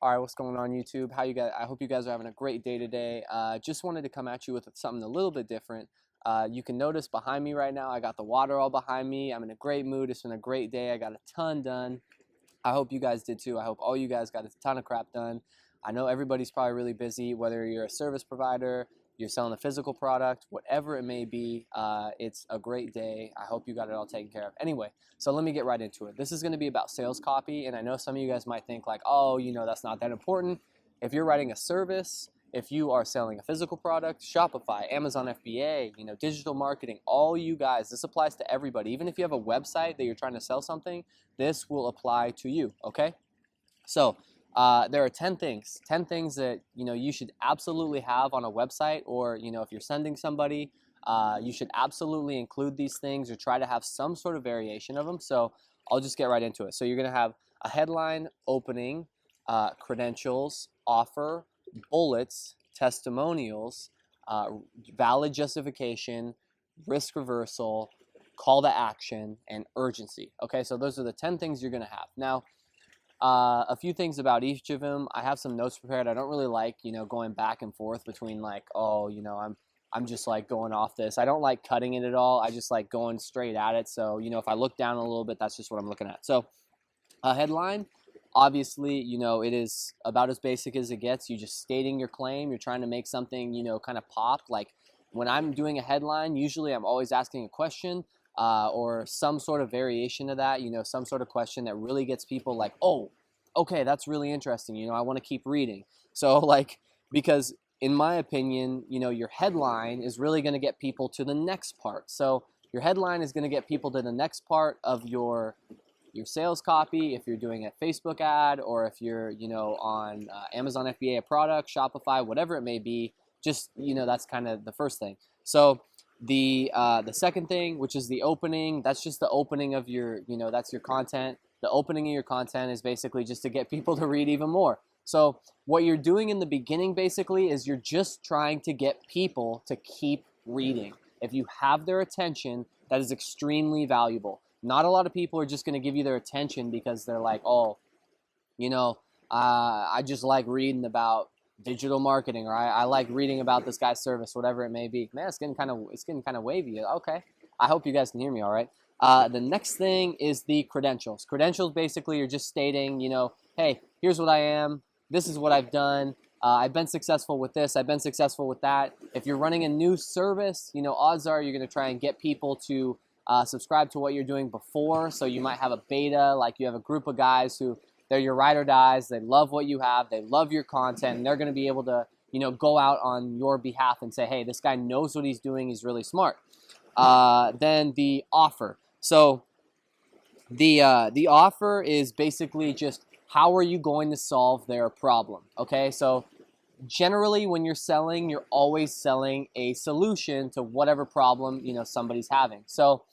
All right, what's going on YouTube? How you guys? I hope you guys are having a great day today. Just wanted to come at you with something a little bit different. You can notice behind me right now, I got the water all behind me. I'm in a great mood. It's been a great day. I got a ton done. I hope you guys did too. I hope all you guys got a ton of crap done. I know everybody's probably really busy, whether you're a service provider, you're selling a physical product, whatever it may be. It's a great day. I hope you got it all taken care of. Anyway, so let me get right into it. This is going to be about sales copy, and I know some of you guys might think like, oh, that's not that important. If you're writing a service, if you are selling a physical product, Shopify, Amazon FBA, digital marketing, all you guys, this applies to everybody. Even if you have a website that you're trying to sell something, this will apply to you, okay? So there are 10 things that, you should absolutely have on a website, or, if you're sending somebody, you should absolutely include these things or try to have some sort of variation of them. So I'll just get right into it. So you're going to have a headline, opening, credentials, offer, bullets, testimonials, valid justification, risk reversal, call to action, and urgency. Okay, so those are the 10 things you're going to have. Now, a few things about each of them. I have some notes prepared. I don't really like, going back and forth between like, oh, I'm just like going off this. I don't like cutting it at all. I just like going straight at it. So, if I look down a little bit, that's just what I'm looking at. So a headline, obviously, it is about as basic as it gets. You're just stating your claim. You're trying to make something, kind of pop. Like when I'm doing a headline, usually I'm always asking a question or some sort of variation of that, some sort of question that really gets people like, oh, okay, that's really interesting. I want to keep reading. So like, because in my opinion, your headline is really going to get people to the next part. So your headline is going to get people to the next part of your sales copy. If you're doing a Facebook ad, or if you're, on Amazon FBA, a product, Shopify, whatever it may be, just, that's kind of the first thing. So the second thing, which is the opening, that's just the opening of your, that's your content. The opening of your content is basically just to get people to read even more. So what you're doing in the beginning basically is you're just trying to get people to keep reading. If you have their attention, that is extremely valuable. Not a lot of people are just going to give you their attention because they're like, oh, I just like reading about digital marketing, or I like reading about this guy's service, whatever it may be. Man, it's getting kind of wavy. Okay, I hope you guys can hear me all right. The next thing is the credentials. Credentials basically you're just stating, hey, here's what I am. This is what I've done. I've been successful with this. I've been successful with that. If you're running a new service, odds are you're going to try and get people to subscribe to what you're doing before. So you might have a beta, like you have a group of guys who they're your ride or dies. They love what you have. They love your content, and they're going to be able to, go out on your behalf and say, hey, this guy knows what he's doing. He's really smart. Then the offer. So the offer is basically just how are you going to solve their problem? Okay, so generally when you're selling, you're always selling a solution to whatever problem, somebody's having. So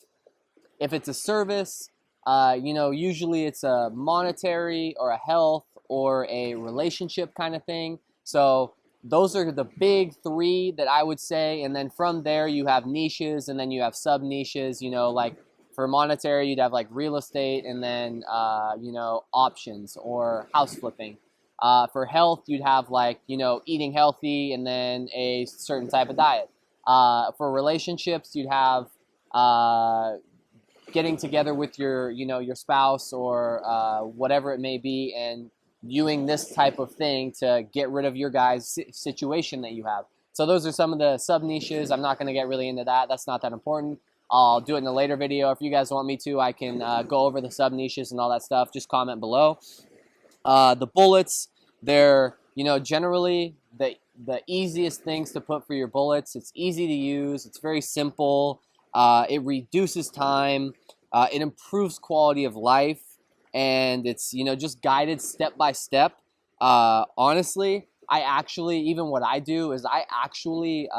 if it's a service, usually it's a monetary or a health or a relationship kind of thing. So those are the big three that I would say. And then from there, you have niches, and then you have sub niches, like for monetary, you'd have like real estate, and then, options or house flipping. For health, you'd have like, eating healthy and then a certain type of diet. For relationships, you'd have getting together with your, your spouse or whatever it may be, and viewing this type of thing to get rid of your guys' situation that you have. So those are some of the sub niches. I'm not going to get really into that. That's not that important. I'll do it in a later video. If you guys want me to, I can go over the sub niches and all that stuff. Just comment below. The bullets, they're, generally the easiest things to put for your bullets. It's easy to use. It's very simple. It reduces time. It improves quality of life. And it's, just guided step by step. Honestly, even what I do is I actually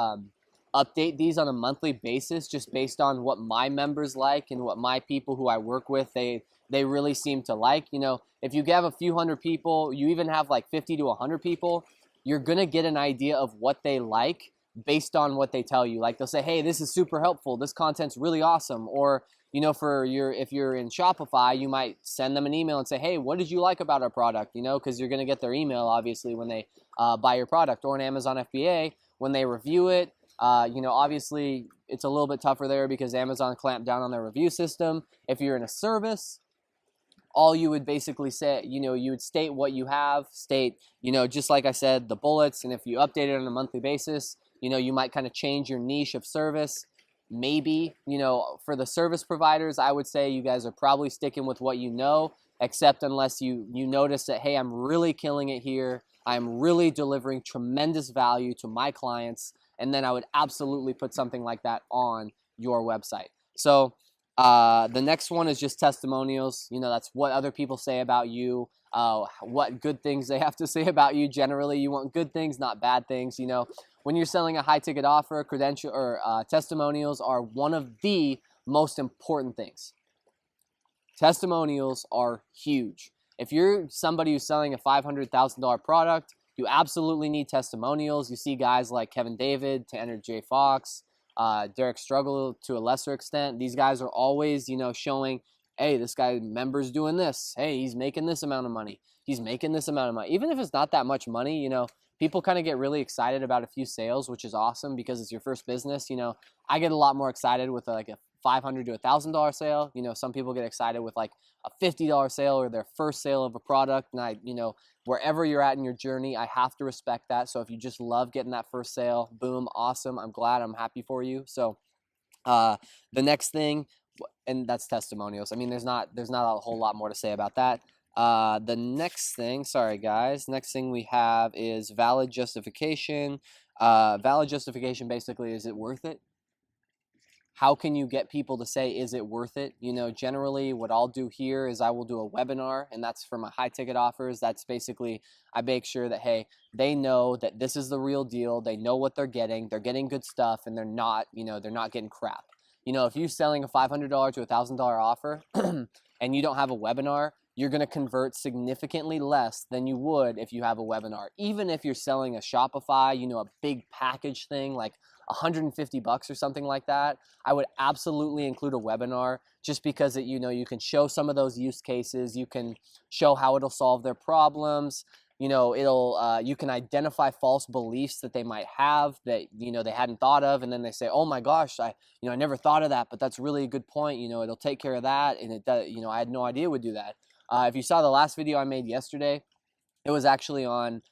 update these on a monthly basis, just based on what my members like and what my people who I work with, they really seem to like. If you have a few hundred people, you even have like 50 to 100 people, you're going to get an idea of what they like based on what they tell you. Like they'll say, hey, this is super helpful. This content's really awesome. Or, if you're in Shopify, you might send them an email and say, hey, what did you like about our product? Because you're going to get their email, obviously, when they buy your product. Or in Amazon FBA, when they review it, obviously it's a little bit tougher there because Amazon clamped down on their review system. If you're in a service, all you would basically say, you would state what you have, just like I said, the bullets, and if you update it on a monthly basis, you might kind of change your niche of service. Maybe, for the service providers, I would say you guys are probably sticking with what except unless you notice that, hey, I'm really killing it here. I'm really delivering tremendous value to my clients. And then I would absolutely put something like that on your website. So the next one is just testimonials. That's what other people say about you, what good things they have to say about you. Generally, you want good things, not bad things. When you're selling a high ticket offer, credential or testimonials are one of the most important things. Testimonials are huge. If you're somebody who's selling a $500,000 product, you absolutely need testimonials. You see guys like Kevin David, Tanner J. Fox, Derek Struggle to a lesser extent. These guys are always, showing, hey, this guy member's doing this. Hey, he's making this amount of money. He's making this amount of money. Even if it's not that much money, people kind of get really excited about a few sales, which is awesome because it's your first business. I get a lot more excited with like a $500 to $1,000 sale. Some people get excited with like a $50 sale or their first sale of a product. And wherever you're at in your journey, I have to respect that. So if you just love getting that first sale, boom, awesome. I'm glad, I'm happy for you. So the next thing, and that's testimonials. I mean, there's not a whole lot more to say about that. The next thing, sorry guys, next thing we have is valid justification. Valid justification basically, is it worth it? How can you get people to say, is it worth it? Generally what I'll do here is I will do a webinar, and that's for my high ticket offers. That's basically, I make sure that, hey, they know that this is the real deal. They know what they're getting good stuff, and they're not getting crap. If you're selling a $500 to $1,000 offer and you don't have a webinar, you're going to convert significantly less than you would if you have a webinar. Even if you're selling a Shopify, a big package thing like $150 or something like that, I would absolutely include a webinar just because you can show some of those use cases. You can show how it'll solve their problems. You can identify false beliefs that they might have that, they hadn't thought of. And then they say, oh my gosh, I never thought of that, but that's really a good point. It'll take care of that. And it does, I had no idea it would do that. If you saw the last video I made yesterday, it was actually on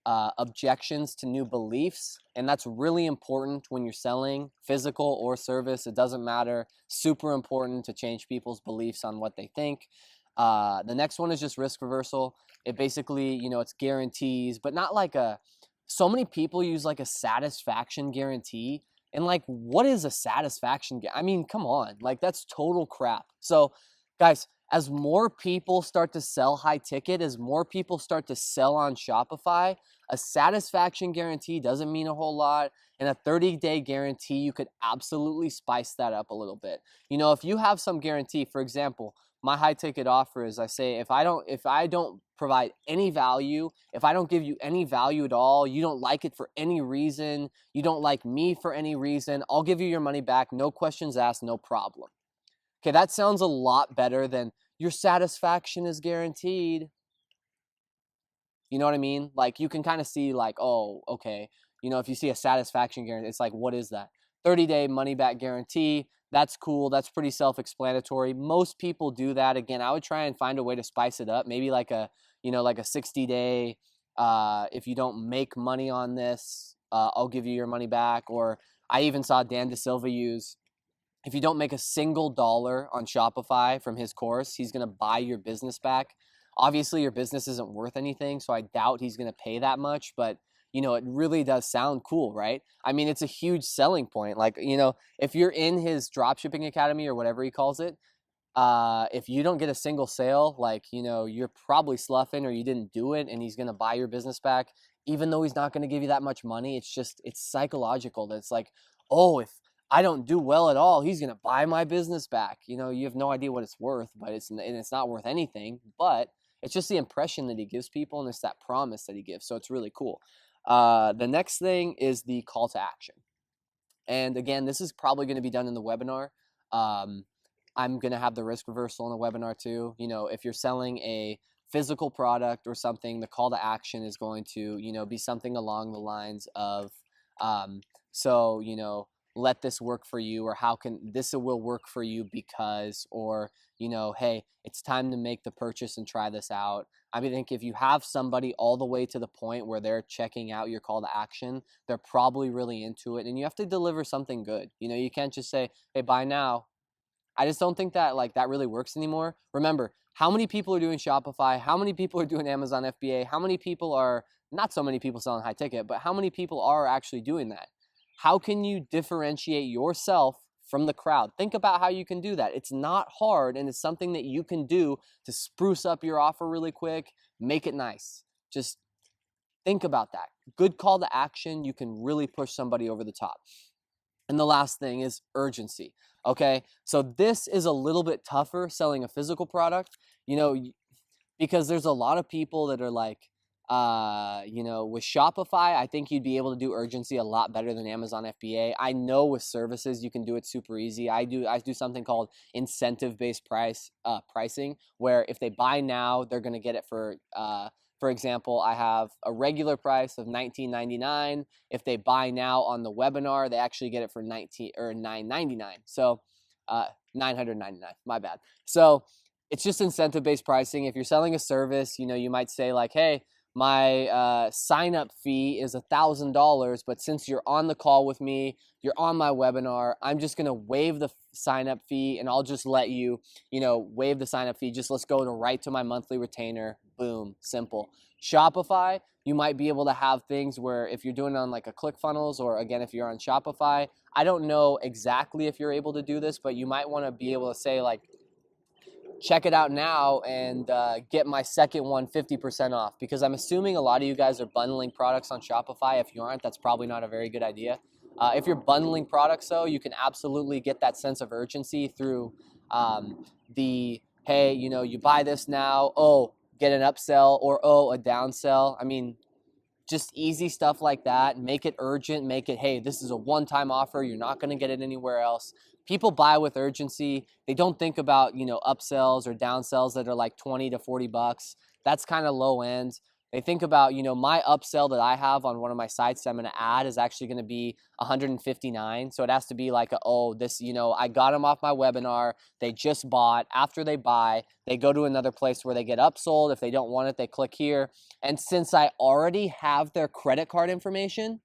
objections to new beliefs. And that's really important when you're selling physical or service. It doesn't matter. Super important to change people's beliefs on what they think. The next one is just risk reversal. It basically, it's guarantees, but not like so many people use like a satisfaction guarantee. And like, what is a satisfaction? I mean, come on, like that's total crap. So guys, as more people start to sell high ticket, as more people start to sell on Shopify, a satisfaction guarantee doesn't mean a whole lot. And a 30-day guarantee, you could absolutely spice that up a little bit. If you have some guarantee, for example, my high ticket offer is, I say, if I don't provide any value, if I don't give you any value at all, you don't like it for any reason, you don't like me for any reason, I'll give you your money back, no questions asked, no problem. Okay, that sounds a lot better than your satisfaction is guaranteed. You know what I mean? Like, you can kind of see like, oh, okay. If you see a satisfaction guarantee, it's like, what is that? 30-day money back guarantee. That's cool. That's pretty self-explanatory. Most people do that. Again, I would try and find a way to spice it up. Maybe like a 60-day, if you don't make money on this, I'll give you your money back. Or I even saw Dan DeSilva use, if you don't make a single dollar on Shopify from his course, he's going to buy your business back. Obviously, your business isn't worth anything, so I doubt he's going to pay that much, but it really does sound cool, right? I mean, it's a huge selling point. Like, if you're in his dropshipping academy or whatever he calls it, if you don't get a single sale, like, you're probably sloughing or you didn't do it, and he's going to buy your business back, even though he's not going to give you that much money. It's psychological. That's like, oh, if I don't do well at all, he's going to buy my business back. You have no idea what it's worth, but it's not worth anything, but it's just the impression that he gives people, and it's that promise that he gives. So it's really cool. The next thing is the call to action. And again, this is probably going to be done in the webinar. I'm going to have the risk reversal in the webinar too. If you're selling a physical product or something, the call to action is going to, be something along the lines of, so, let this work for you, or how can this will work for you because, or, hey, it's time to make the purchase and try this out. I think if you have somebody all the way to the point where they're checking out your call to action, they're probably really into it, and you have to deliver something good. You can't just say, hey, buy now. I just don't think that that really works anymore. Remember, how many people are doing Shopify? How many people are doing Amazon FBA? How many people are, not so many people selling high ticket, but how many people are actually doing that? How can you differentiate yourself from the crowd? Think about how you can do that. It's not hard, and it's something that you can do to spruce up your offer really quick, make it nice. Just think about that. Good call to action, you can really push somebody over the top. And the last thing is urgency. Okay, so this is a little bit tougher selling a physical product, because there's a lot of people that are like, with Shopify, I think you'd be able to do urgency a lot better than Amazon FBA. I know with services, you can do it super easy. I do something called incentive-based pricing, where if they buy now, they're going to get it for example, I have a regular price of $19.99. If they buy now on the webinar, they actually get it for $9.99. So, $999. My bad. So, it's just incentive-based pricing. If you're selling a service, you might say like, hey, my sign-up fee is $1,000, but since you're on the call with me, you're on my webinar, I'm just going to waive the sign-up fee, and I'll just let you, waive the sign-up fee. Just let's go right to my monthly retainer. Boom, simple. Shopify, you might be able to have things where if you're doing it on like a ClickFunnels, or again, if you're on Shopify, I don't know exactly if you're able to do this, but you might want to be able to say like, check it out now and get my second one 50% off, because I'm assuming a lot of you guys are bundling products on Shopify. If you aren't, that's probably not a very good idea. If you're bundling products, though, you can absolutely get that sense of urgency through hey, you buy this now, oh, get an upsell, or oh, a downsell. I mean, just easy stuff like that. Make it urgent. Make it, hey, this is a one-time offer. You're not going to get it anywhere else. People buy with urgency. They don't think about, upsells or downsells that are like 20 to 40 bucks. That's kind of low end. They think about, my upsell that I have on one of my sites that I'm going to add is actually going to be 159. So it has to be like, this, I got them off my webinar. They just bought. After they buy, they go to another place where they get upsold. If they don't want it, they click here. And since I already have their credit card information,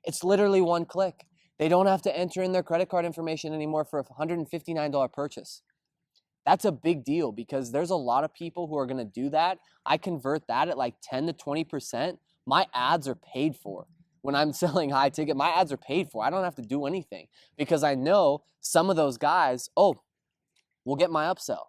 it's literally one click. They don't have to enter in their credit card information anymore for a $159 purchase. That's a big deal, because there's a lot of people who are going to do that. I convert that at like 10 to 20%. My ads are paid for. When I'm selling high ticket, my ads are paid for. I don't have to do anything, because I know some of those guys, will get my upsell.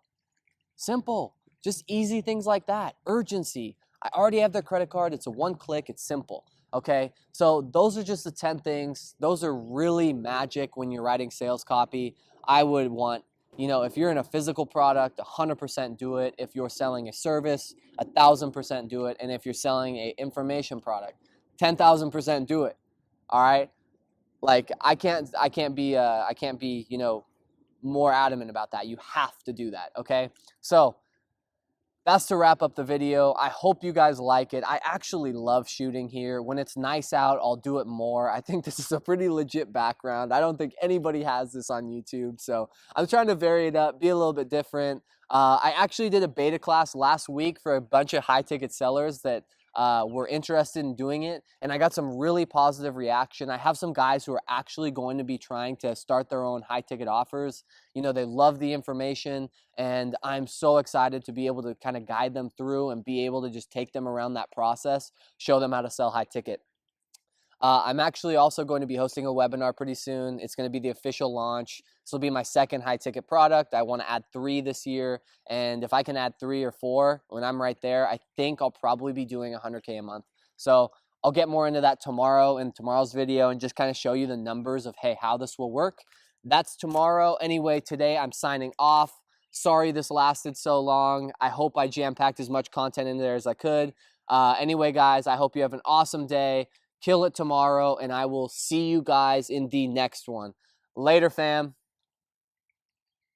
Simple. Just easy things like that. Urgency. I already have their credit card. It's a one click. It's simple. Okay, so those are just the 10 things. Those are really magic when you're writing sales copy. I would want, if you're in a physical product, 100% do it. If you're selling a service, 1,000% do it. And if you're selling a information product, 10,000% do it. All right, like I can't be more adamant about that. You have to do that. Okay, so that's to wrap up the video. I hope you guys like it. I actually love shooting here. When it's nice out, I'll do it more. I think this is a pretty legit background. I don't think anybody has this on YouTube, so I'm trying to vary it up, be a little bit different. I actually did a beta class last week for a bunch of high-ticket sellers that were interested in doing it, and I got some really positive reaction. I have some guys who are actually going to be trying to start their own high-ticket offers. They love the information, and I'm so excited to be able to kind of guide them through and be able to just take them around that process, show them how to sell high ticket. I'm actually also going to be hosting a webinar pretty soon. It's going to be the official launch. This will be my second high ticket product. I want to add 3 this year. And if I can add 3 or 4 when I'm right there, I think I'll probably be doing 100K a month. So I'll get more into that tomorrow in tomorrow's video and just kind of show you the numbers of, hey, how this will work. That's tomorrow. Anyway, today I'm signing off. Sorry this lasted so long. I hope I jam-packed as much content in there as I could. Anyway, guys, I hope you have an awesome day. Kill it tomorrow, and I will see you guys in the next one. Later, fam.